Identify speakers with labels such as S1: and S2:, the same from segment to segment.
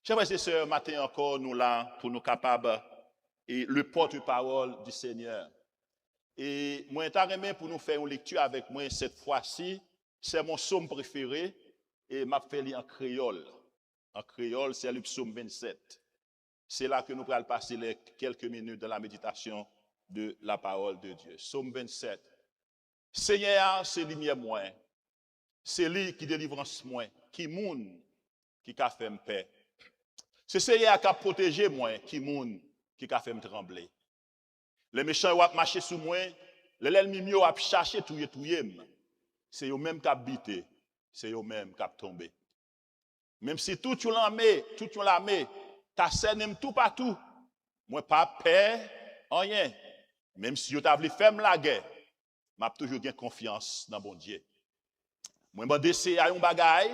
S1: Chers frères et sœurs, matin encore, nous là pour nous capables et le porte-parole du Seigneur. Et moi, je pour nous faire une lecture avec moi cette fois-ci. C'est mon psaume préféré et m'a fait lire en créole. En créole, c'est le psaume 27. C'est là que nous allons passer les quelques minutes de la méditation de la parole de Dieu. Psaume 27. Seigneur, c'est lumière moins. C'est lui qui délivrance moins, qui moun, qui a fait me paix. C'est Seigneur qui a protégé moi, qui moun, qui a fait me trembler. Les méchants ont marché sous moi, les ennemis ont cherché tout. C'est eux même qui ont habité, c'est eux même qui ont tombé. Même si tout l'armée, ta scène tout partout, moi pas peur, rien. Même si vous avez fait la guerre, m'a toujours gain confiance dans bon Dieu. Moi m'en décès à un bagay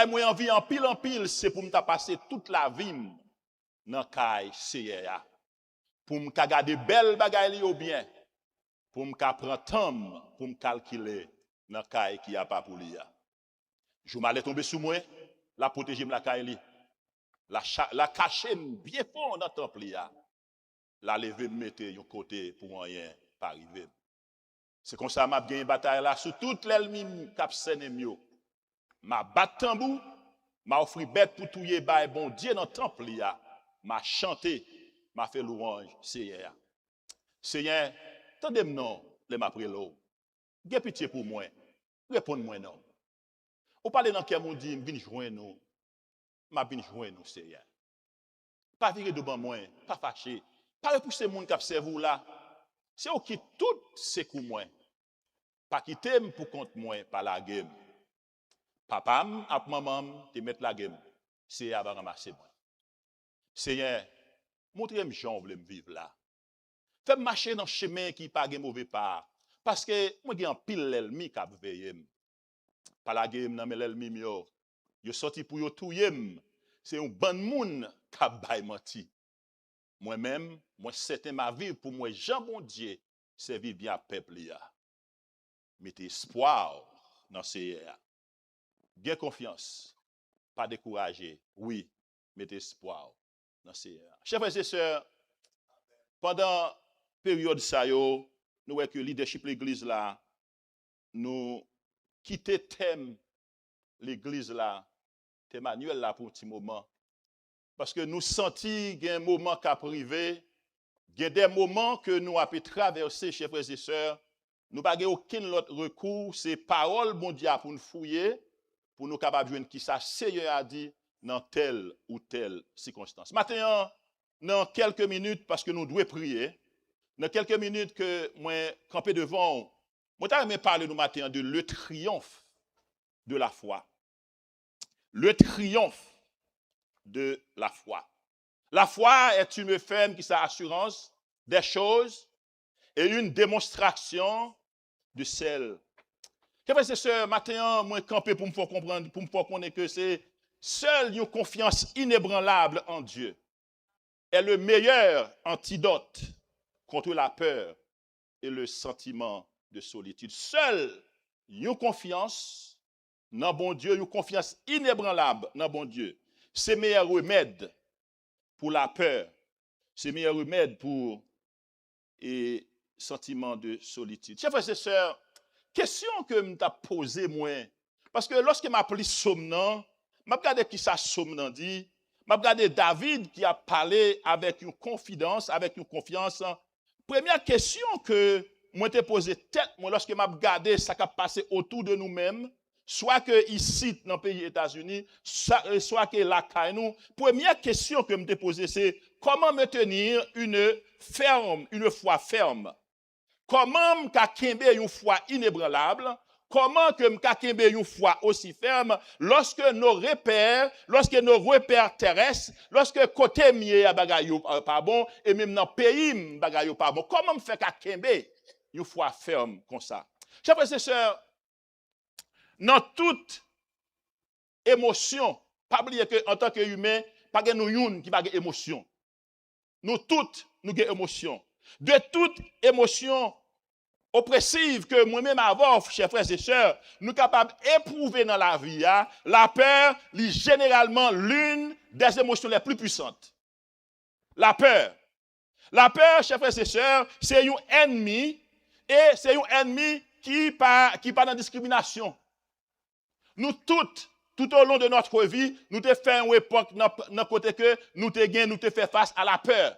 S1: moi envie en pile, c'est pour me passer toute la vie dans caille CA. Pour me garder belle bagay ou bien pour me prendre temps pour me calculer dans caille qui a pas pour lui. Je m'allais tomber sous moi, la protéger la caille la cacher bien fort dans temple la lever me mettre de côté pour rien pas arriver. C'est comme ça m'a gagné une bataille là sur toute l'ennemi cap mieux. M'a battu tambour, m'a offert bête pour touyer bail bon Dieu dans temple m'a chanté, m'a fait louange Seigneur. Seigneur, tendez-moi non, les m'a pris l'eau. Gè pitié pour moi. Répondez-moi non. Ou parlez dans quel monde dit vinn joindre nous. M'a vinn joindre nous Seigneur. Pas virer devant moi, pas fâché. Pas repousser monde qui observe vous là. C'est eux qui tout c'est pour moi. Pas quitter pour compte moi par la game. Papa ap maman te mettre la game. C'est à ramasser moi. Seigneur, montrez-moi j'en voulais me vivre là. Fais marcher dans chemin qui pas de mauvais part parce que moi j'ai un pile l'ennemi qui a veillé. Par la game nan l'ennemi yo sorti pour yo touyer. C'est un bon monde qui a bay menti. Moi-même, moi certain ma vie pour moi Jean bon Dieu servir bien peuple là. Mettez espoir dans ces bien confiance, pas décourager. Oui, mettez espoir dans ces chers frères et sœurs, pendant période ça yo, nous voyons que leadership l'église là nous quitter thème l'église là, thème manuel là pour un petit moment parce que nous senti qu'il y a un moment qui a privé, il y a des moments que nous avons traverser chers frères et sœurs, nous pas aucun autre recours, c'est parole bon Dieu pour nous fouiller pour nous capables de jouer qui ça Seigneur a dit dans telle ou telle circonstance. Maintenant, dans quelques minutes, parce que nous devons prier, dans quelques minutes que moi camper devant, moi t'aimerais parler nous matin de le triomphe de la foi. Le triomphe de la foi. La foi est une ferme qui a assurance des choses et une démonstration de celles. Frères et sœurs, matin, moi camper pour me faire comprendre, pour me faire connaître que c'est seule une confiance inébranlable en Dieu est le meilleur antidote contre la peur et le sentiment de solitude. Seule une confiance dans bon Dieu, une confiance inébranlable dans bon Dieu, c'est meilleur remède pour la peur, c'est meilleur remède pour et sentiment de solitude. Chers frères et sœurs, question que m't'a posé moi parce que lorsque m'a pris somnan, m'a regardé qui ça somnan dit, m'a regardé David qui a parlé avec une confidence, avec une confiance. Première question que moi t'ai posé tête moi lorsque m'a regardé ça qui a passé autour de nous-mêmes, soit que ici dans le pays États-Unis, soit que là nous, première question que m't'a posé c'est comment me tenir une foi ferme. Comment m'ka kembe une foi inébranlable? Comment que m'ka kembe une foi aussi ferme lorsque nos repères terrestres, lorsque côté mié a bagay yo pas bon et même dans pays bagay yo pas bon. Comment me fait ka kembe une foi ferme comme ça? Chers frères et sœurs, dans toute émotion, pas oublier que en tant qu'humain, pas gen nou youn qui pas gen émotion. Nous toutes nous gen émotion. De toute émotion, oppressive que moi-même avant, chers frères et sœurs, nous sommes capables d'éprouver dans la vie, la peur est généralement l'une des émotions les plus puissantes. La peur. La peur, chers frères et sœurs, c'est un ennemi et c'est un ennemi qui part dans la discrimination. Nous toutes, tout au long de notre vie, nous te fait une époque dans côté que nous te gain, nous te fait face à la peur.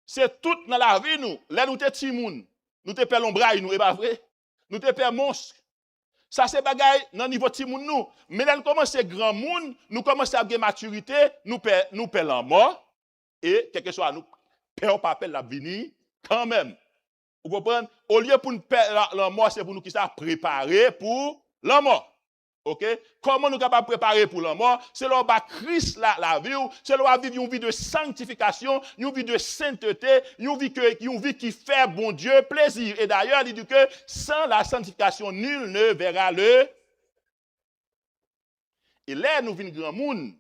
S1: C'est tout dans la vie nous, là nous te timoun, nous te fait l'ombraille nous, et pas vrai? Nous te fait monstre. Ça c'est bagaille dans niveau timoun nous. Mais là nous commençons grand monde, nous commençons à avoir maturité, nous paie la mort et quelque chose nous paie pas la venir quand même. Vous comprenez? Au lieu pour nous paie la mort, c'est pour nous qui ça préparer pour la mort. OK? Comment nous sommes capables de préparer pour la mort? C'est là où Christ la vie, c'est là où vivre une vie de sanctification, une vie de sainteté, une vie qui fait bon Dieu plaisir. Et d'ailleurs, il dit que sans la sanctification, nul ne verra le. Et là, nous venons grand monde,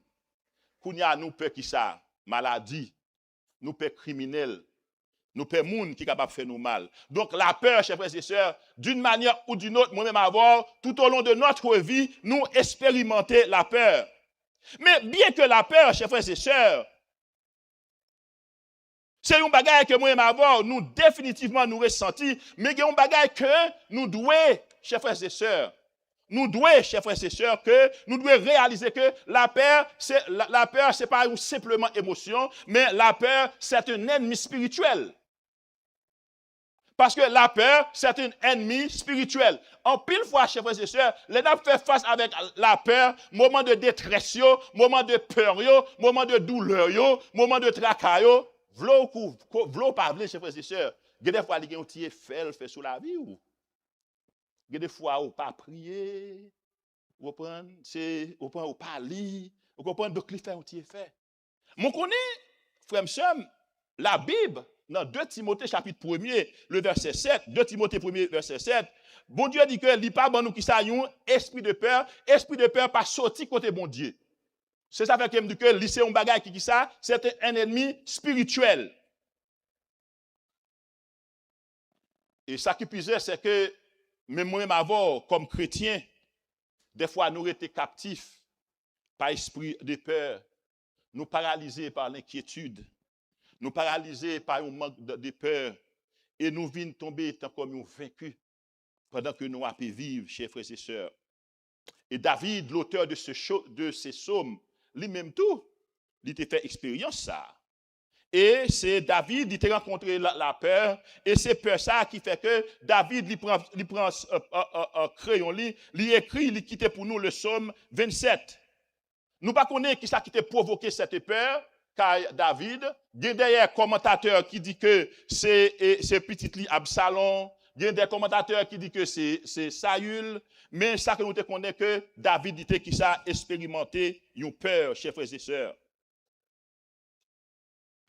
S1: nous peur qui ça? Maladie, nous peur criminel. Nous peur monde qui est capable de faire nous mal. Donc la peur, chers frères et sœurs, d'une manière ou d'une autre, moi-même avoir, tout au long de notre vie, nous expérimenter la peur. Mais bien que la peur, chers frères et sœurs, c'est un bagage que moi-même avoir, nous définitivement nous ressenti, mais il y a un bagage que nous devons, chers frères et sœurs, nous devons, chers frères et sœurs, que nous devons réaliser que la peur, c'est pas une simplement émotion, mais la peur, c'est un ennemi spirituel. Parce que la peur, c'est un ennemi spirituel. En pile fois, chers frères et sœurs, les gens font face avec la peur, moment de détresse, moment de peur, moment de douleur, moment de tracas. V'là pas v'là, chers frères et sœurs. Il y a des fois, il y a un petit effet fait sur la vie. Il y a des fois, on pas prier, vous comprenez, on pas lire, vous comprenez, donc il fait un petit effet. Mon connaît, frère Monsieur, la Bible, dans 2 Timothée chapitre 1er, le verset 7, 2 Timothée 1er, verset 7, bon Dieu dit que il pas bon nous qui ça yon esprit de peur pas sorti côté bon Dieu. C'est ça fait que me dit que lycée un bagage qui ça, c'est un ennemi spirituel. Et ça qui pise c'est que même moi-même avant comme chrétien, des fois nous étions captifs par esprit de peur, nous paralysés par l'inquiétude. Nous paralysés par un manque de peur et nous venons tomber tant comme nous vaincus pendant que nous avons pu vivre, chers frères et sœurs. Et David, l'auteur de ces psaumes, lui-même tout, il a fait expérience ça. Et c'est David qui a rencontré la peur et c'est peur ça qui fait que David il prend un crayon, il écrit, il quitte pour nous le psaume 27. Nous ne connaissons pas qui ça qui a provoqué cette peur. Car David, il y a des commentateurs qui disent que c'est petit lit Absalom, il y a des commentateurs qui disent que c'est Saül, mais ça que nous connaissons que David était qui ça expérimenté une peur, chers frères et sœurs.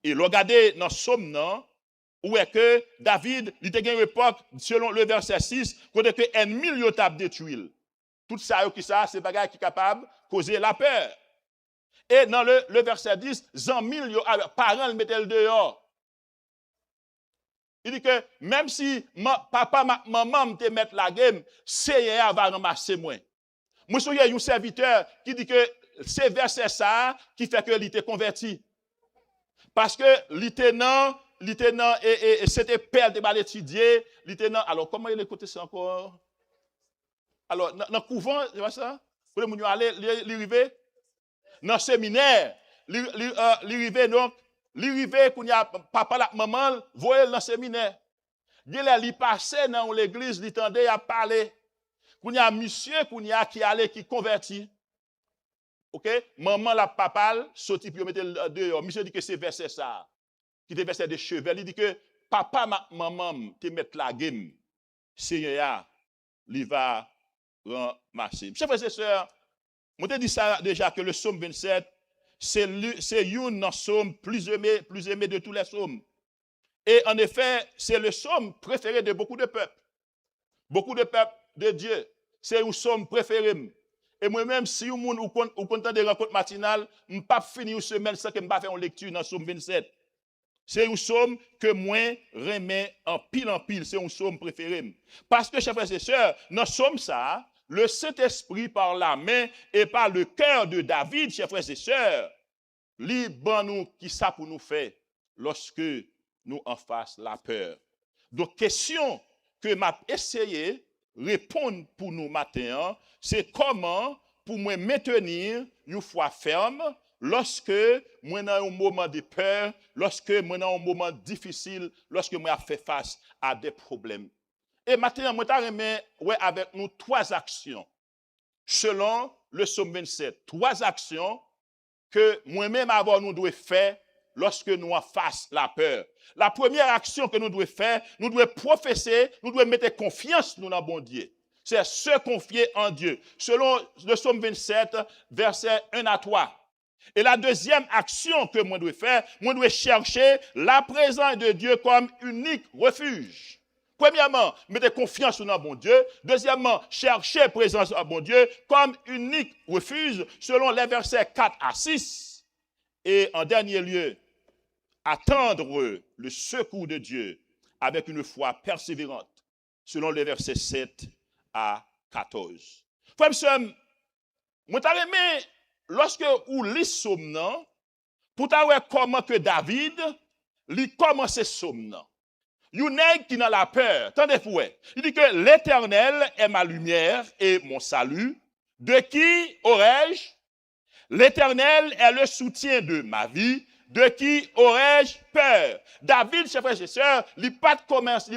S1: Et regardez dans Somme, non, où est que David, il était une époque, selon le verset 6, où est que ennemi lui a détruit. Tout ça, c'est bagage qui est capable de causer la peur. Et dans le verset 10, Zanmil, parents le mettaient le dehors. Il dit que même si papa, maman te mettent la game, c'est va ramasser moi. Moi, il y a un serviteur qui dit que c'est verset ça qui fait que il était converti. Parce que lieutenant et c'était père de mal étudié, lieutenant. Alors comment il écoutait ça encore? Alors dans le couvent, c'est pas ça? Vous voulez aller arriver dans le séminaire, l'arrivée donc, l'arrivée qu'on y a papa la maman, voyez dans le séminaire. Il passait dans l'église, il tendait à parler. Qu'on y a monsieur qui allait qui converti. OK? Maman la papa sorti puis mettre dehors. Monsieur dit que c'est verset ça. Qui était verset de chevel, il dit que papa maman te mettre la game. Seigneur, il va ramasser. Chers frères et sœurs, je te dis ça déjà que le psaume 27, c'est un psaume plus aimé de tous les psaumes. Et en effet, c'est le psaume préféré de beaucoup de peuples. Beaucoup de peuples de Dieu. C'est un psaume préféré. Et moi-même, si vous êtes content de rencontres matinales, je ne vais pas finir une semaine sans que je ne fasse une lecture dans le psaume 27. C'est un psaume que moi remets en pile, c'est un psaume préféré. Parce que, chers frères et sœurs, dans ce psaume ça, le Saint-Esprit par la main et par le cœur de David, chers frères et sœurs, libre nous qui ça pour nous faire lorsque nous en face la peur. Donc, question que m'a essayé répondre pour nous matin, c'est comment pour moi maintenir une foi ferme lorsque moi dans un moment de peur, lorsque moi dans un moment difficile, lorsque moi fait face à des problèmes. Et maintenant, moi t'aimerais avec nous 3 actions selon le psaume 27. 3 actions que moi-même avant nous devons faire lorsque nous en face la peur. La première action que nous devons faire, nous devons professer, nous devons mettre confiance dans bon Dieu. C'est se confier en Dieu. Selon le psaume 27, versets 1 à 3. Et la deuxième action que moi dois faire, moi dois chercher la présence de Dieu comme unique refuge. Premièrement, mettez confiance dans bon Dieu. Deuxièmement, chercher présence en bon Dieu comme unique refuge, selon les versets 4 à 6. Et en dernier lieu, attendre le secours de Dieu avec une foi persévérante, selon les versets 7 à 14. Frère, moi t'ai aimé lorsque ou lit psaume pour ta voir comment que David lit commencer psaume. You nèg qui n'a la peur, attendez pour il dit que l'Éternel est ma lumière et mon salut, de qui aurais-je? L'Éternel est le soutien de ma vie, de qui aurais-je peur? David, chers frères et sœurs, il n'a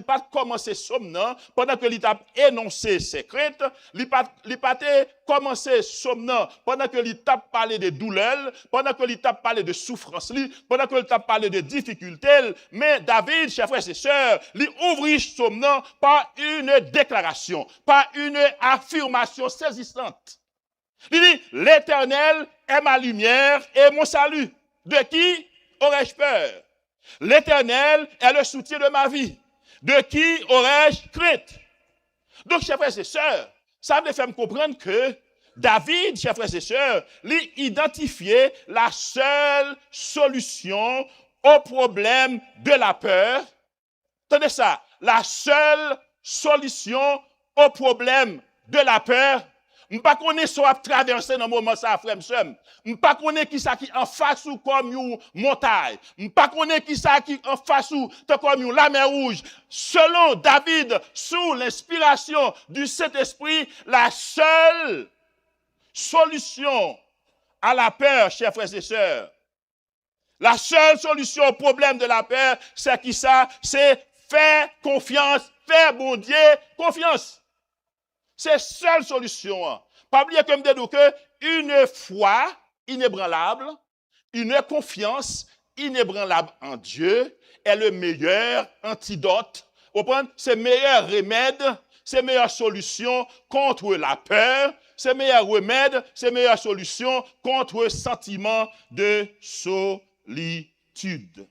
S1: pas commencé psaume pendant que il a énoncé ses craintes, il n'a pas commencé psaume pendant que il a parlé de douleurs, pendant que il a parlé de souffrance, pendant que il a parlé de difficultés, mais David, chers frères et sœurs, il ouvre psaume par une déclaration, par une affirmation saisissante. Il dit, l'Éternel est ma lumière et mon salut. De qui aurais-je peur? L'Éternel est le soutien de ma vie. De qui aurais-je crainte? Donc, chers frères et sœurs, ça me fait comprendre que David, chers frères et sœurs, lui identifiait la seule solution au problème de la peur. Tenez ça, la seule solution au problème de la peur. M'pas connait soit traverser dans moment ça frère m'sem. M'pas connait qui ça qui en face ou comme une montagne. M'pas connait qui ça qui en face ou comme la mer rouge. Selon David, sous l'inspiration du Saint-Esprit, la seule solution à la peur, chers frères et sœurs, la seule solution au problème de la peur, c'est qui ça? C'est faire confiance, faire bon Dieu confiance. C'est la seule solution. Pas oublier comme dit que une foi inébranlable, une confiance inébranlable en Dieu est le meilleur antidote. C'est le meilleur remède, c'est la meilleure solution contre la peur, c'est le meilleur remède, c'est la meilleure solution contre le sentiment de solitude.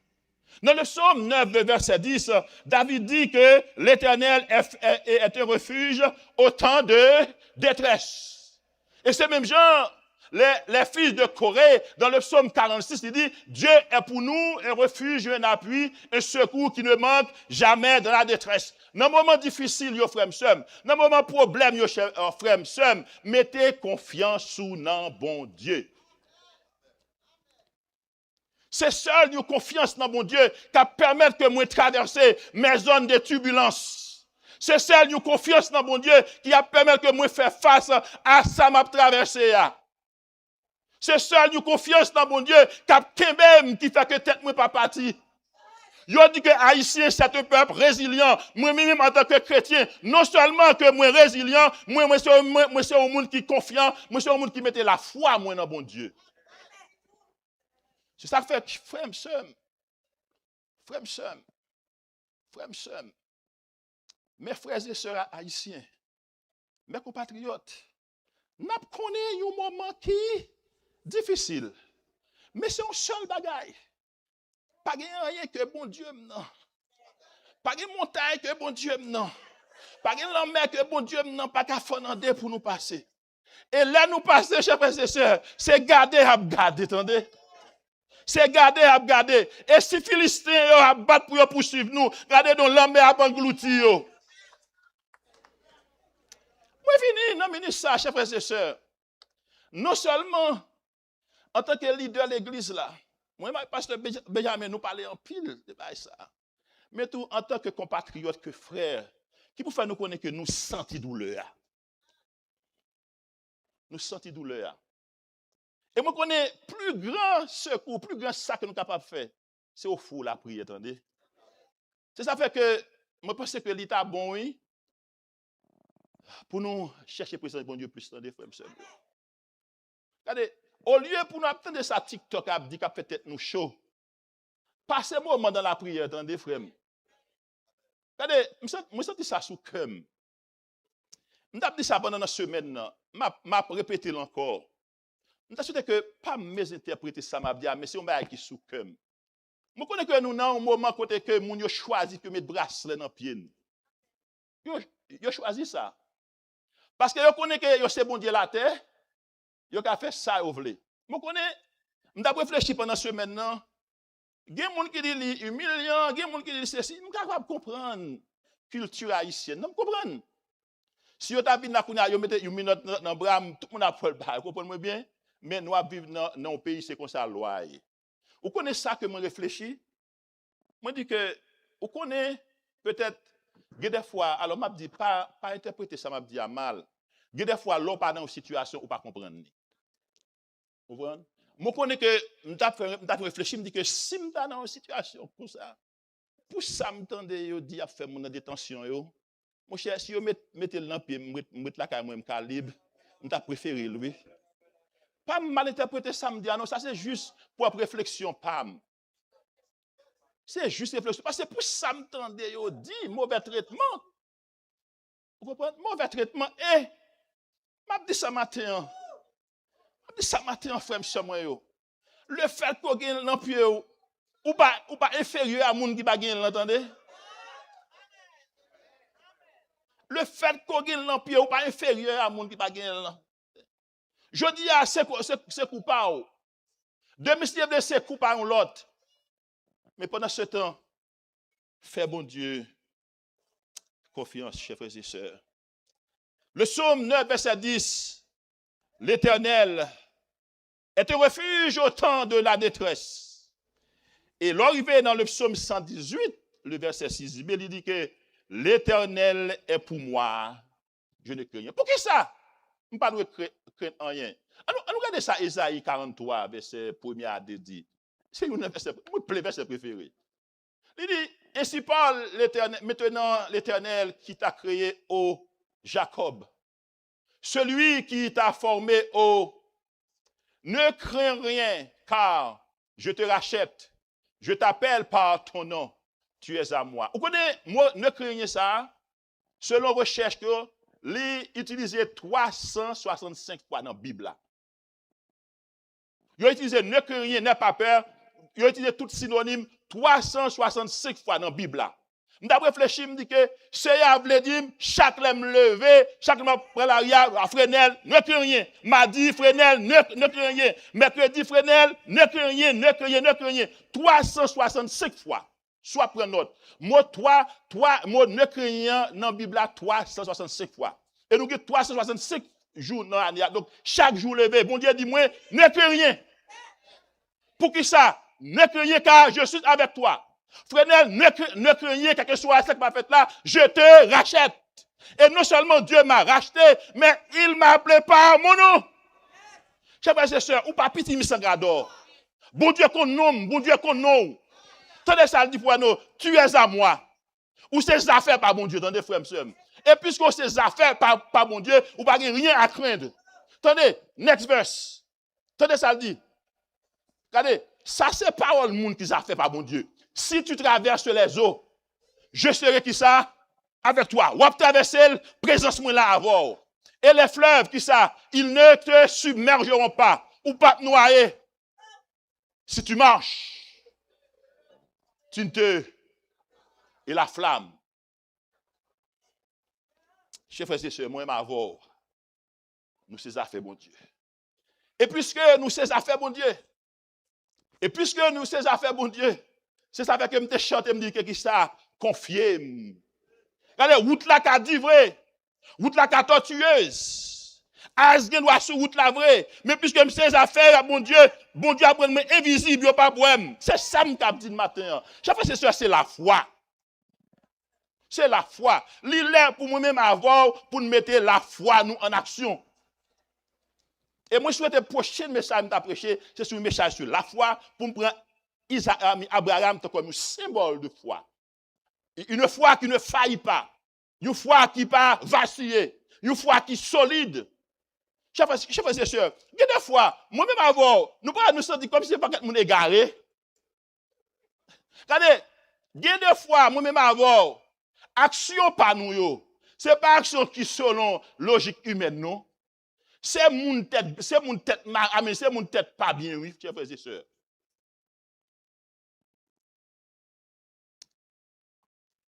S1: Dans le psaume 9, verset 10, David dit que l'Éternel est un refuge au temps de détresse. Et c'est même genre, les fils de Corée, dans le psaume 46, il dit, Dieu est pour nous un refuge, un appui, un secours qui ne manque jamais dans la détresse. Dans un moment difficile, yo frère m'sem, dans un moment problème, yo frère m'sem, mettez confiance sous nan bon Dieu. C'est seul une confiance dans mon Dieu qui permet que moi traverser mes zones de turbulence. C'est seul une confiance dans mon Dieu qui permet que moi faire face à ça m'a traversé. C'est seul une confiance dans mon Dieu qui fait que tête moi pas parti. Yo dit que haïtien c'est un peuple résilient. Moi-même en tant que chrétien, non seulement que moi résilient, moi c'est un monde qui confiant, moi c'est un monde qui mettait la foi moi dans mon Dieu. C'est ça que fait, frère m'sem, mes frères et sœurs haïtiens, mes compatriotes, nous connaissons un moment qui est difficile, mais c'est un seul bagaille. Pas rien que bon Dieu non. Pas de montagne que bon Dieu non. Pas de mer que bon Dieu non, pas qu'à fonder pour nous passer. Et là nous passer, chers frères et sœurs, c'est garder à garder, attendez. C'est garder à garder. Et si Philistins a battu pour poursuivre nous, regardez donc l'homme a englouti yo. Moi fini, non ministre ça, chers frères et sœurs. Non seulement en tant que leader de l'église là, moi pasteur Benjamin nous parler en pile de ça. Mais tout en tant que compatriote, que frère, qui pour faire nous connaître que nous sentons douleur. Nous sentons douleur. Et moi connais plus grand secours, plus grand ça que nous sommes capables de faire, c'est au fond la prière, attendez. C'est ça fait que moi pense que l'État bon oui pour nous chercher présence bon Dieu plus attendez frère monsieur. Regardez, au lieu pour nous attendre ça TikTok a dit qu'a peut-être nous chaud. Passez moment dans la prière, attendez frère. Regardez, moi senti ça sous cœur. M't'a dit ça pendant une semaine, m'a répété encore. M't'a souhaité que pas mes interpréter ça m'a dit mais c'est un bagage qui sous cœur. Moi connais que nous dans un moment côté que moun yo choisi que mettre bracelet dans pied. Yo choisi ça. Parce que yo connais que yo c'est bon Dieu la terre, yo ka fait ça yo vle. Moi connais m't'a réfléchi pendant semaine nan. Gen moun qui dit li humiliant, gen moun qui dit ceci, m'capable comprendre culture haïtienne, non comprendre. Si yo t'a vinn na kounya yo mette une minute dans bras, tout monde a fait bail, comprenez-moi bien, mais nous vivre dans un pays c'est comme ça loi. Vous connaissez ça que moi réfléchi? Moi dis que vous connaissez peut-être des fois alors m'a dit pas interpréter ça m'a dit à mal. Des fois l'on pas dans une situation ou pas comprendre. Vous comprenez? Moi connais que m't'a réfléchi me dit que si m'ta dans une situation pour ça m'tende yo dit a faire mon détention yo. Mon cher si yo mettez le dans pied m'met la caille moi calibre, m't'a préféré lui. Pas mal interpréter ça me dit non ça c'est juste pour réflexion pam. C'est juste réflexion parce que pour ça m'tende yo dit mauvais traitement. Vous comprenez? Mauvais traitement et m'a dit ça matin. Ça matin frère monsieur moi yo. Le fait qu'on gagne dans pied ou pas inférieur à moun qui pas gagne l'entendez? Le fait qu'on gagne dans pied ou pas inférieur à moun qui pas gagne là. Je dis à c'est coupable. Domicile de c'est coupable l'autre. Mais pendant ce temps fais bon Dieu confiance chers frères et sœurs. Le psaume 9 verset 10 l'Éternel est un refuge au temps de la détresse. Et l'arrivée dans le psaume 118, le verset 6, il dit que l'Éternel est pour moi, je ne crains rien. Pour qui ça? Je ne crains pas rien. On regarde ça, Ésaïe 43, verset 1er à 2 dit. C'est un verset, mon verset préféré. Il dit, ainsi parle l'Éternel, maintenant l'Éternel qui t'a créé, ô Jacob. Celui qui t'a formé, ô ne crains rien, car je te rachète. Je t'appelle par ton nom. Tu es à moi. Vous connaissez, moi, ne craignez ça. Selon recherche, les utilisé 365 fois dans la Bible. Ils ont utilisé ne craignez, n'aie pas peur. Ils ont utilisé tout synonyme 365 fois dans la Bible. D'après réfléchi, me dit que c'est à vle dire chaque lème levé, chaque lème prend l'arrière à Fresnel, ne crains rien. Mardi Fresnel, ne crains rien. Mercredi Fresnel, ne crains rien, ne crains rien, ne crains rien. 365 fois. Soit prendre note. Mot mot ne crains rien dans la Bible 365 fois. Et nous avons 365 jours dans l'année. Donc chaque jour levé, bon Dieu dit moi, ne crains rien. Pour qui ça? Ne crains rien car je suis avec toi. Fresnel, ne craignez quel que soit ce que m'a fait là, je te rachète. Et non seulement Dieu m'a racheté, mais il m'a appelé par mon nom. Chers frères et sœurs, ou pas petit misangrador. Bon Dieu qu'on nomme, bon Dieu qu'on nomme. Tenez ça dit pour nous, tu es à moi. Ou ces affaires par bon Dieu, dans des frères et sœurs. Et puisque ces affaires par bon Dieu, ou pas rien à craindre. Tenez, next verse. Tenez ça dit. Regardez, ça c'est parole monde qui a fait par bon Dieu. Si tu traverses les eaux, je serai qui ça? Avec toi. Ou traverser, présence moi là avant. Et les fleuves qui ça? Ils ne te submergeront pas. Ou pas te noyer. Si tu marches, tu ne te... Et la flamme. Chers frères et sœurs, moi et ma voix, nous ces affaires, bon Dieu. Et puisque nous ces affaires, bon Dieu, Et puisque nous, ces affaires, bon Dieu, c'est ça fait que je chante et me dit que qui ça, confié. Regardez, route là qui a dit vrai, route là qui a tortueuse. Asgen doit sur route là vrai, mais puisque ces affaires, bon Dieu apprend invisible, il pas problème. C'est ça que je dit le matin. Chaque fois, c'est la foi. C'est la foi. L'île pour moi-même avoir, pour nous mettre la foi nous en action. Et moi, je souhaite le prochain message que je prêché, c'est sur le message sur la foi, pour me prendre Abraham comme un symbole de foi. Une foi qui ne faillit pas. Une foi qui pas vaciller. Une foi qui est solide. Chers frères et sœurs, il y a des fois, moi-même avant, nous pas nous sentir comme si c'est pas quelqu'un égaré. Regardez, il y a des fois, moi-même avant, action pas nous, c'est pas action qui selon logique humaine, non. C'est mon tête pas bien, oui, chers frères et sœurs.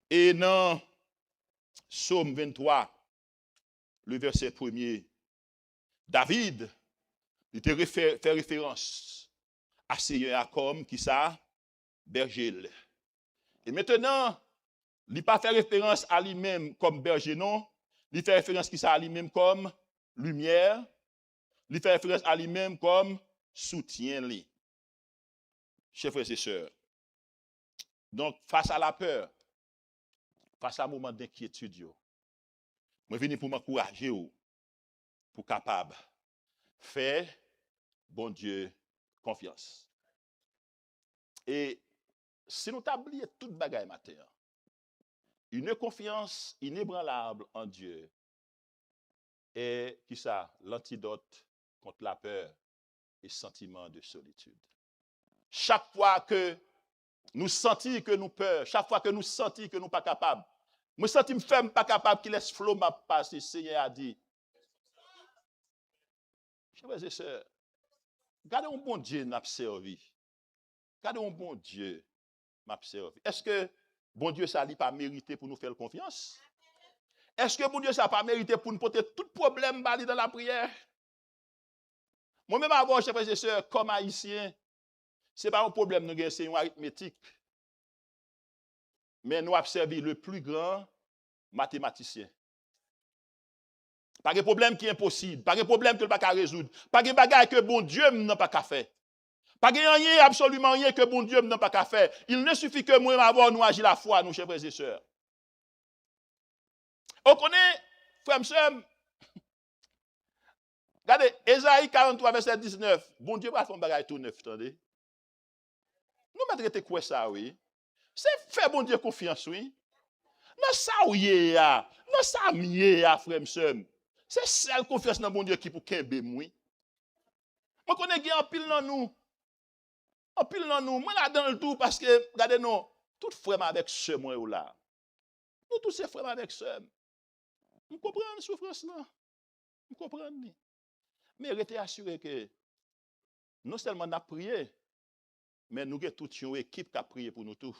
S1: Et dans Psaume 23, le verset 1er, David, il te fait référence à Seigneur comme qui ça, berger. Et maintenant, il n'a pas fait référence à lui-même comme berger, non. Il fait référence qui ça à lui-même comme lumière. Il fait référence à lui-même comme soutien. Chers frères et sœurs. Donc, face à la peur, face à un moment d'inquiétude, je viens pour m'encourager, pour capable faire, bon Dieu, confiance. Et si nous t'oublions toute bagaille matin, une confiance inébranlable en Dieu est, qui ça, l'antidote contre la peur et sentiment de solitude. Chaque fois que nous sentons que nous peur, chaque fois que nous sentons que nous ne sommes pas capables, nous sentons ferme pas capable qui laisse flot m'a passer, Seigneur a dit. Chers et sœurs, gardez un bon Dieu n'a servi. Gardez un bon Dieu m'a servi. Est-ce que bon Dieu ça n'a pas mérité pour nous faire confiance? Est-ce que bon Dieu ça n'a pas mérité pour nous porter tout problème dans la prière? Moi-même avant, chers frères et sœurs, comme haïtien, ce n'est pas un problème, nous avons une arithmétique. Mais nous avons servi le plus grand mathématicien. Pas de problème qui est impossible, pas de problème que ne peut pas résoudre, pas de bagaille que bon Dieu n'a pas qu'à faire. Pas de rien, absolument rien que bon Dieu n'a pas qu'à faire. Il ne suffit que moi avoir nous agir la foi, nous, chers frères et sœurs. On connaît, frère et sœurs, regardez, Ésaïe 43, verset 19. Bon Dieu va faire un bagage tout neuf, attendez. Nous mettons quoi ça, oui? C'est faire bon Dieu confiance, oui. Non, ça, oui, non, ça, oui, frère et sœurs. C'est celle confiance dans bon Dieu qui pour kembe moi. Moi connais qui en pile dans nous. En pile dans nous. Moi là dans le tout parce que regardez nous, tout frère avec ce moi là. Nous tous ces frères avec ce. Vous comprenez la souffrance là? Vous comprenez? Mais restez assuré que non seulement on a prié, mais nous avons toute une équipe qui a prié pour nous tous.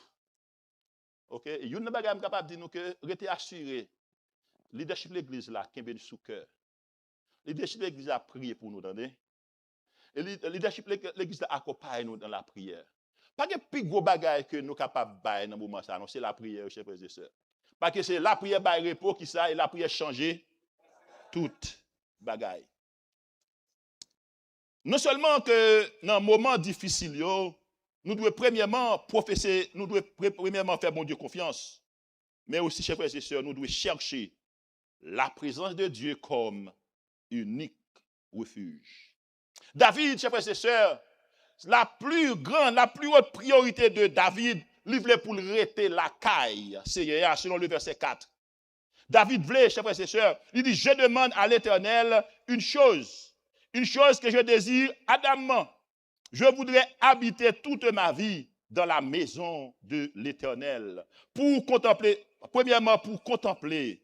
S1: OK? Et une bagage capable de dire nous que restez assuré. Leadership de l'église là, qui est sous cœur. Leadership de l'église a prié pour nous, attendez. Et leadership de l'église accompagne nous dans la prière. Pas de plus gros bagaille que nous capables de faire dans ce moment ça, c'est la prière, chers frères et sœurs. Parce que c'est la prière par repos qui ça et la prière changer toute bagaille. Non seulement que dans un moment difficile, nous devons premièrement professer, nous devons premièrement faire bon Dieu confiance, mais aussi, chers frères et sœurs, nous devons chercher la présence de Dieu comme unique refuge. David, chers frères et sœurs, la plus grande, la plus haute priorité de David, il voulait pour le rester la caille, selon le verset 4. David voulait, chers frères et sœurs, il dit, je demande à l'Éternel une chose que je désire ardemment. Je voudrais habiter toute ma vie dans la maison de l'Éternel. Pour contempler, premièrement, pour contempler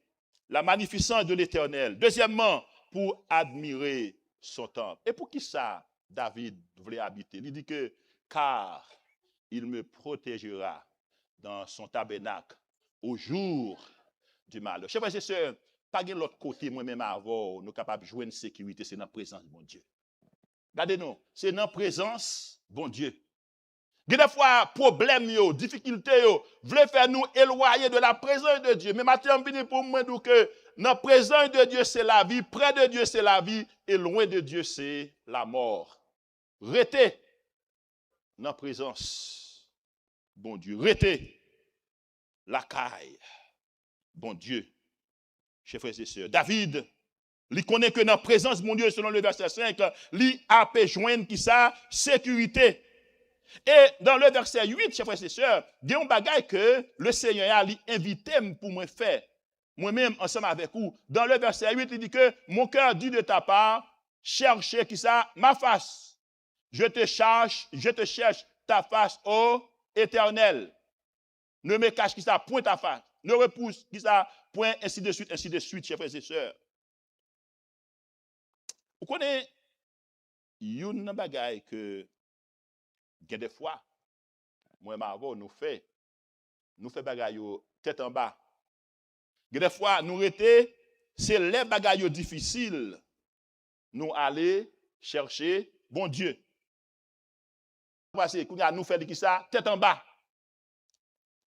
S1: la magnificence de l'Éternel. Deuxièmement, pour admirer son temple. Et pour qui ça, David voulait habiter? Il dit que, car il me protégera dans son tabernacle au jour du malheur. Chers frères et sœurs, pas de l'autre côté, moi-même avant, nous sommes capables de jouer une sécurité, c'est dans la présence de mon Dieu. Regardez-nous, c'est dans la présence, bon Dieu. Des fois, problème, difficulté, voulez faire nous éloigner de la présence de Dieu. Mais maintenant, je viens pour moi dire que dans la présence de Dieu, c'est la vie. Près de Dieu, c'est la vie. Et loin de Dieu, c'est la mort. Restez dans la présence. Bon Dieu. Restez la caille. Bon Dieu. Chers frères et sœurs. David, il connaît que dans la présence de mon Dieu, selon le verset 5, il a pu joindre qui ça? Sécurité. Et dans le verset 8, chers frères et sœurs, il y a un bagage que le Seigneur a invité pour me faire. Moi-même, ensemble avec vous. Dans le verset 8, il dit que mon cœur dit de ta part, cherchez qui ça? Ma face. Je te cherche ta face, ô Éternel. Ne me cache qui ça? Point ta face. Ne repousse qui ça? Point, ainsi de suite, chers frères et sœurs. Vous connaissez, il y a un bagage que, des fois, moi et Margot, nous fait bagage tête en bas. Des fois, nous étions, c'est les bagailles difficiles, nous aller chercher bon Dieu. Nous fait qui ça? Tête en bas.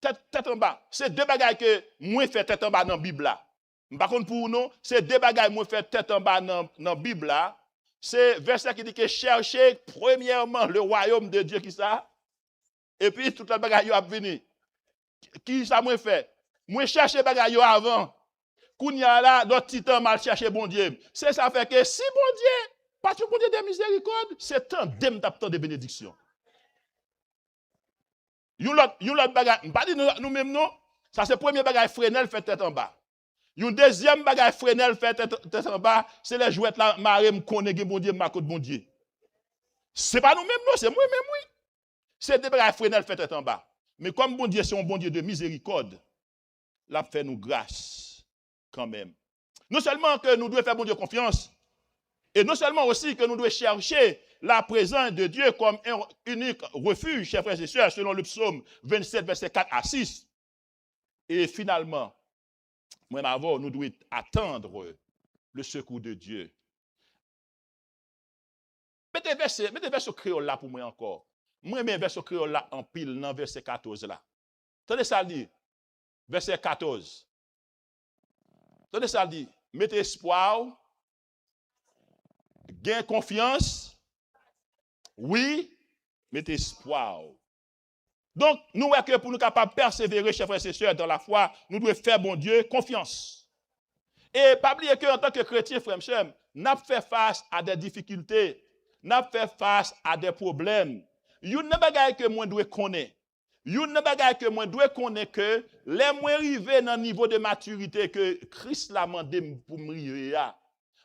S1: Tête en bas. C'est deux bagailles que moi fait tête en bas dans la Bible là. Par contre, pour nous, c'est deux bagailles moi fait tête en bas dans la Bible là. C'est verset qui dit que chercher premièrement le royaume de Dieu qui ça. Et puis toute la bagaille a venu. Qui ça moi fait? Moi chercher bagaille avant. Kounya là notre titan mal chercher bon Dieu. C'est ça fait que si bon Dieu, parce que bon Dieu de miséricorde, c'est tant d'em tant de bénédiction. Yon l'autre bagaille, pas dit nous même non. Ça c'est premier bagaille Fresnel fait tête en bas. Yon deuxième bagaille Fresnel fait tête en bas, c'est les jouettes là maré me connaît bon Dieu ma côte bon Dieu. C'est pas nous même non, c'est moi même oui. C'est des bagaille Fresnel fait tête en bas. Mais comme bon Dieu c'est un bon Dieu de miséricorde, l'a fait nous grâce quand même. Non seulement que nous devons faire bon Dieu confiance, et non seulement aussi que nous devons chercher la présence de Dieu comme un unique refuge, chers frères et sœurs, selon le psaume 27, verset 4 à 6. Et finalement, nous devons attendre le secours de Dieu. Mettez verset créole là pour moi encore. Moi, je mets verset créole là en pile dans verset 14 là. Tenez ça dit, verset 14. Tenez ça dit, mettez espoir, gain confiance, oui, mettez espoir. Donc, nous voyons que pour nous capables de persévérer, chers frères et sœurs, dans la foi, nous devons faire, bon Dieu, confiance. Et pas oublier qu'en tant que chrétien, frères et sœurs, nous avons fait face à des difficultés, nous avons fait face à des problèmes. Il y a une bagaille que moi dois connaître. Il y a une bagaille que moi dois connaître que les moins arrivés dans le niveau de maturité que Christ l'a demandé pour me arriver.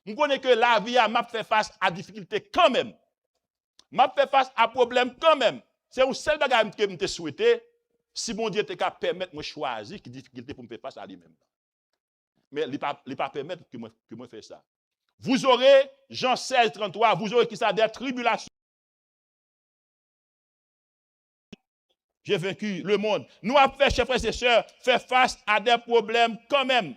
S1: Je connais que la vie m'a fait face à des difficultés quand même. M'a fait face à problèmes quand même. C'est un seul bagage que je te souhaité si mon Dieu te capable permettre de choisir qui difficulté pour me faire face à lui-même. Mais il ne pas permettre que moi fasse ça. Vous aurez, Jean 16, 33, vous aurez qui ça des tribulations. J'ai vaincu le monde. Nous avons fait, chers frères et sœurs, faire face à des problèmes quand même.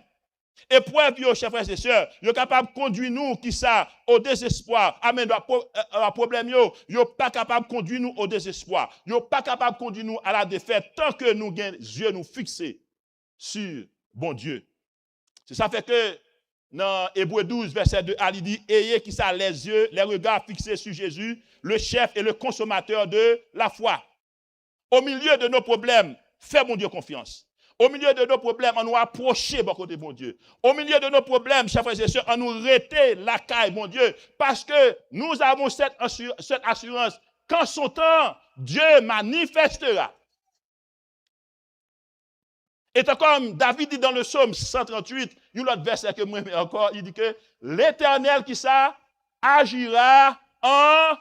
S1: Épreuve, chers frères et sœurs, vous êtes capable de conduire nous qui ça au désespoir. Amen. Le problème, vous n'êtes pas capable de conduire nous au désespoir. Vous n'êtes pas capable de conduire nous à la défaite tant que nous avons les yeux nous fixés sur bon Dieu. C'est ça fait que dans Hébreux 12, verset 2, il dit, ayez qui ça les yeux, les regards fixés sur Jésus, le chef et le consommateur de la foi. Au milieu de nos problèmes, fais mon Dieu confiance. Au milieu de nos problèmes, on nous approche beaucoup de mon Dieu. Au milieu de nos problèmes, chers frères et sœurs, on nous rete la caille, mon Dieu, parce que nous avons cette assurance. Quand son temps, Dieu manifestera. Et comme David dit dans le psaume 138, il y a l'autre verset que moi encore, il dit que l'Éternel qui ça agira en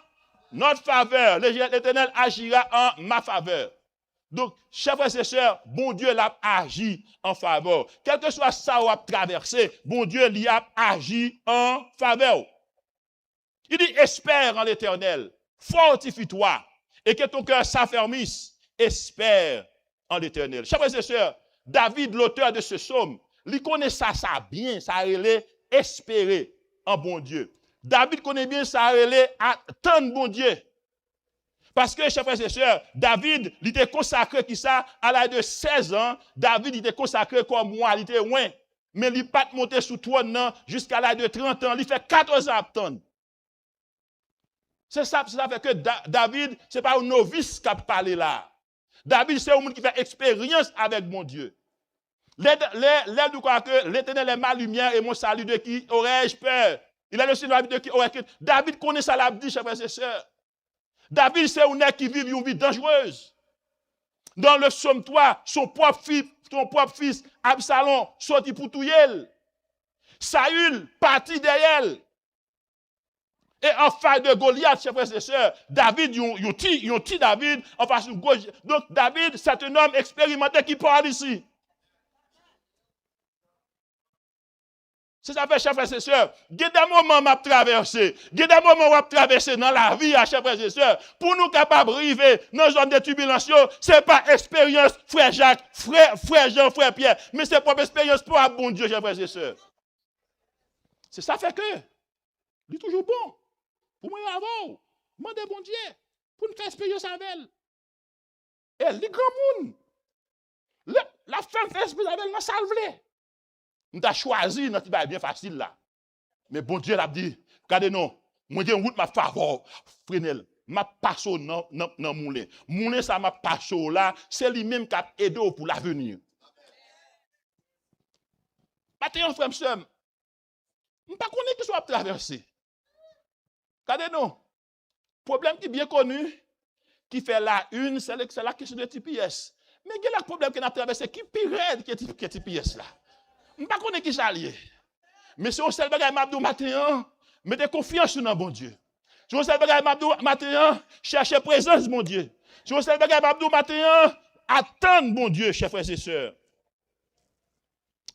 S1: notre faveur. L'Éternel agira en ma faveur. Donc, chers frères et sœurs, bon Dieu l'a agi en faveur. Quel que soit ça ou a traversé, bon Dieu l'y a agi en faveur. Il dit, espère en l'Éternel, fortifie-toi, et que ton cœur s'affermisse, espère en l'Éternel. Chers frères et sœurs, David, l'auteur de ce psaume, il connaît ça bien, ça relève espérer en bon Dieu. David connaît bien ça relève attendre bon Dieu. Parce que, chers frères et sœurs, David, il était consacré qui ça, à l'âge de 16 ans, David, il était consacré comme moi, il était loin. Mais il n'est pas monté sous trône jusqu'à l'âge de 30 ans, il fait 14 ans à attendre. Ça fait que David, ce n'est pas un novice qui a parlé là. David, c'est un monde qui fait expérience avec mon Dieu. L'aide du quoi que l'Éternel est ma lumière et mon salut, de qui aurais-je peur? Il a le Seigneur de qui aurais-je peur? David connaît ça, l'a dit, chers frères et sœurs. David, c'est un homme qui vit une vie dangereuse. Dans le psaume 3, son propre fils, Absalom, sorti pour tout yel. Saül, parti derrière. Et en face de Goliath, chers frères et sœurs, David, ils tirent David en face de Goliath. Donc, David, c'est un homme expérimenté qui parle ici. C'est ça fait, chers frères et sœurs. Il y a des moments où je traversé. Il y a des moments où je traversé dans la vie, chers frères et sœurs. Pour nous capables d'arriver dans une zone de turbulence, ce n'est pas expérience, frère Jacques, frère Jean, frère Pierre, mais c'est propre expérience pour un bon Dieu, chers frères et sœurs. C'est ça fait que, il est toujours bon. Pour moi, avant, demandez bon Dieu, pour nous faire expérience avec elle. Et les grands monde, la femme fait expérience avec elle, dans sa salve. Nous avons choisi notre travail bien facile là. Mais bon Dieu l'a dit, regardez non, moi j'ai une route ma faveur, Frenel, ma passe dans moulin. Moulin ça m'a passe là, c'est lui-même qui a aidé pour l'avenir. Maintenant frère sœur, je ne pas connais qui soit traversé. Regardez non. Problème qui est bien connu qui fait la une, c'est la question de TPS. Mais il y a le problème qu'on a traversé qui est pire que TPS là. Je ne sais pas qui ça lié. Mais si on sait le bagage m'a dit matin, mettez confiance dans bon Dieu. Si on sait le bagage m'a dit matin, cherchez présence mon Dieu. Si on sait le bagage m'a dit matin, attendre bon Dieu, chers frères et sœurs.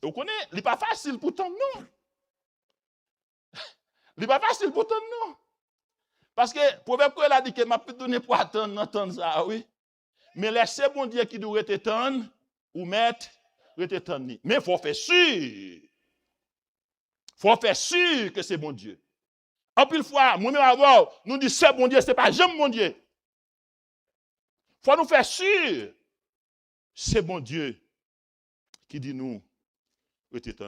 S1: Vous connaissez, il n'est pas facile pourtant non. Il n'est pas facile pourtant non. Parce que le proverbe qu'il a dit que m'a pu donner pour attendre ça, oui. Mais laissez bon Dieu qui doit être tendre ou mettre mais il faut faire sûr. Il faut faire sûr que c'est bon Dieu. En plus, fois, moi-même avant, nous disons c'est bon Dieu, ce n'est pas jamais bon Dieu. Il faut nous faire sûr. C'est bon Dieu qui dit nous,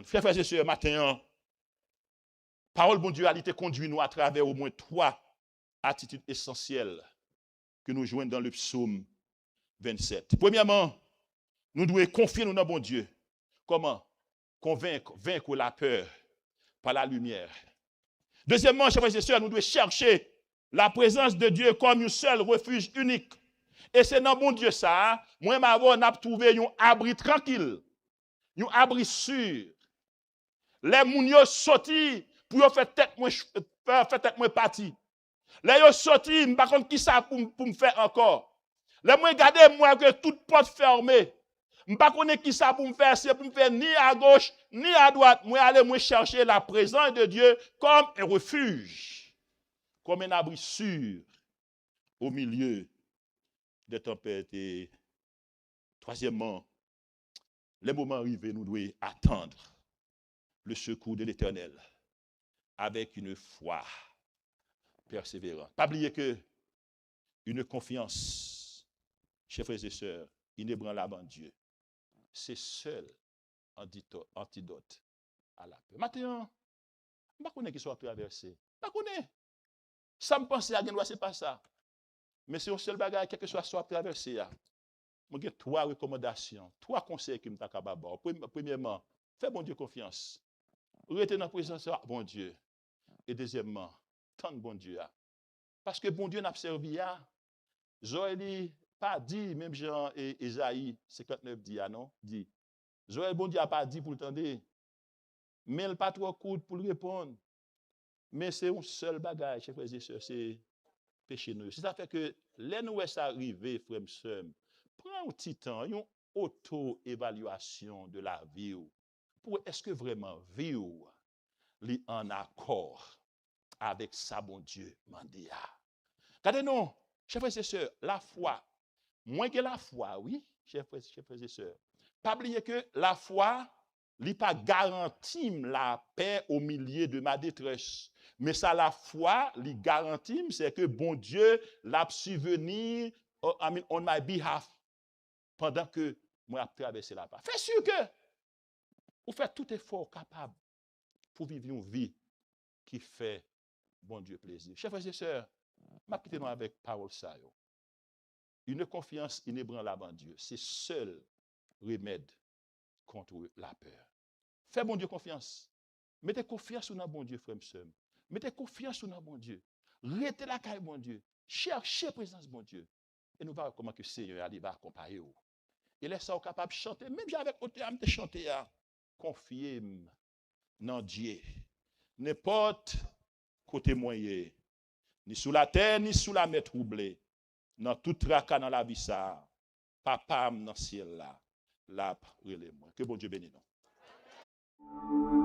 S1: frères et sœurs, matin, parole bon Dieu a été conduit nous à travers au moins 3 attitudes essentielles que nous joignons dans le psaume 27. Premièrement, nous devons confier nous dans bon Dieu. Comment? Vaincre la peur par la lumière. Deuxièmement, chers frères et sœurs, nous devons chercher la présence de Dieu comme un seul refuge unique. Et c'est dans bon Dieu ça, moi, on a trouvé un abri tranquille, un abri sûr. Les gens sont sortis pour faire tête moi parti. Les gens sont sortis, je ne sais pas qui ça pour me faire encore. Les gens regardez moi que toute porte fermée. Je ne sais pas qui ça pour me faire, c'est pour me faire ni à gauche, ni à droite. Moi, aller chercher la présence de Dieu comme un refuge, comme un abri sûr au milieu des tempêtes. Et troisièmement, les moments arrivés, nous devons attendre le secours de l'Éternel avec une foi persévérante. Pas oublier que une confiance, chers frères et sœurs, inébranlable en Dieu, c'est seul antidote à la peur. Maintenant, je ne connais pas qui soit traversé. Je ne connais. Ça me pense à ce n'est pas ça. Mais c'est un seul bagage, quel que soit traversé. J'ai 3 recommandations, 3 conseils que je suis capable de faire. Premièrement, fais bon Dieu confiance. Restez dans la présence de bon Dieu. Et deuxièmement, tendre bon Dieu. Parce que bon Dieu n'a pas servi. Joël pas dit, même Jean et Esaïe 59 dit, non? Dit. Joël, bon Dieu n'a pas dit pour le tendre. Mais il n'a pas trop court pour le répondre. Mais c'est un seul bagage, chers frères et sœurs, c'est péché nous. C'est ça fait que, les nous est arrivé, frères et sœurs, prends un petit temps, une auto-évaluation de la vie. Pour est-ce que vraiment vivre est en accord avec ça, bon Dieu, mandia. Regardez-nous, chers frères et sœurs, la foi, moins que la foi, oui, chers frères et sœurs, pas oublier que la foi, n'est pas garantie la paix au milieu de ma détresse. Mais ça, la foi, li garantit, c'est que bon Dieu l'a subvenu on my behalf pendant que moi a traversé la part. Fais sûr que vous faites tout effort capable pour vivre une vie qui fait bon Dieu plaisir. Chers frères et sœurs, m'appliquez-nous avec parole ça. Une confiance inébranlable en Dieu, c'est seul remède contre la peur. Fais bon Dieu confiance. Mettez confiance dans bon Dieu, frère et sœur. Mettez confiance dans bon Dieu. Restez la caille bon Dieu. Cherchez présence bon Dieu. Et nous verrons comment que le Seigneur va accompagner vous. Et laissez-vous capable de chanter, même avec côté âme de chanter. Confiez dans Dieu. N'importe côté moyen, ni sous la terre, ni sous la mer troublée, dans tout tracas dans la vie ça, papa dans le ciel là, relève moi. Que bon Dieu bénisse nous.